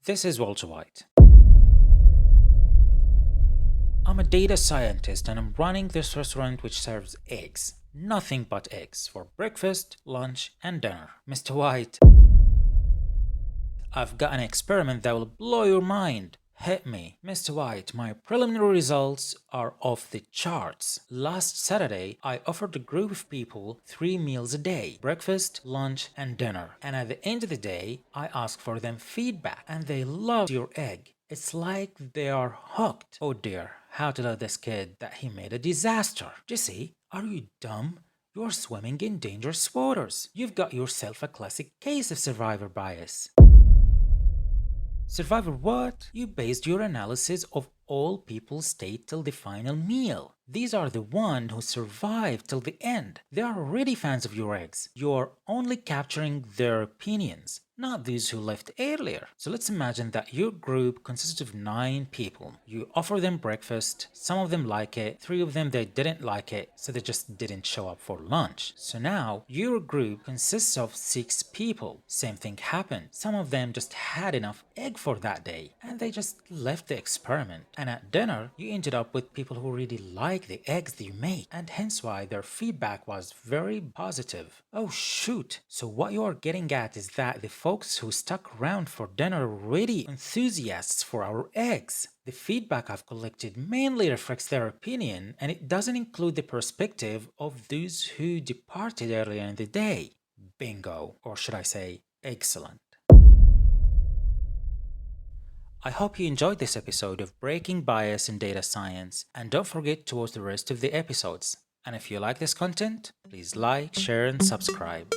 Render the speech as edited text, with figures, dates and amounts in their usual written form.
This is Walter White. I'm a data scientist and I'm running this restaurant which serves eggs. Nothing but eggs for breakfast, lunch, and dinner. Mr. White, I've got an experiment that will blow your mind. Hit me. Mr. White, my preliminary results are off the charts. Last Saturday, I offered a group of people 3 meals a day, breakfast, lunch, and dinner. And at the end of the day, I asked for them feedback, and they loved your egg. It's like they are hooked. Oh dear, how to tell this kid that he made a disaster? Jesse, are you dumb? You're swimming in dangerous waters. You've got yourself a classic case of survivor bias. Survivor what? You based your analysis of all people stayed till the final meal. These are the ones who survived till the end. They are already fans of your eggs. You're only capturing their opinions, not those who left earlier. So let's imagine that your group consists of 9 people. You offer them breakfast, some of them like it, 3 of them they didn't like it, so they just didn't show up for lunch. So now your group consists of 6 people. Same thing happened. Some of them just had enough egg for that day and they just left the experiment. And at dinner, you ended up with people who really like the eggs that you make, and hence why their feedback was very positive. Oh shoot! So what you are getting at is that the folks who stuck around for dinner are really enthusiasts for our eggs. The feedback I've collected mainly reflects their opinion, and it doesn't include the perspective of those who departed earlier in the day. Bingo, or should I say, excellent. I hope you enjoyed this episode of Breaking Bias in Data Science, and don't forget to watch the rest of the episodes. And if you like this content, please like, share, and subscribe.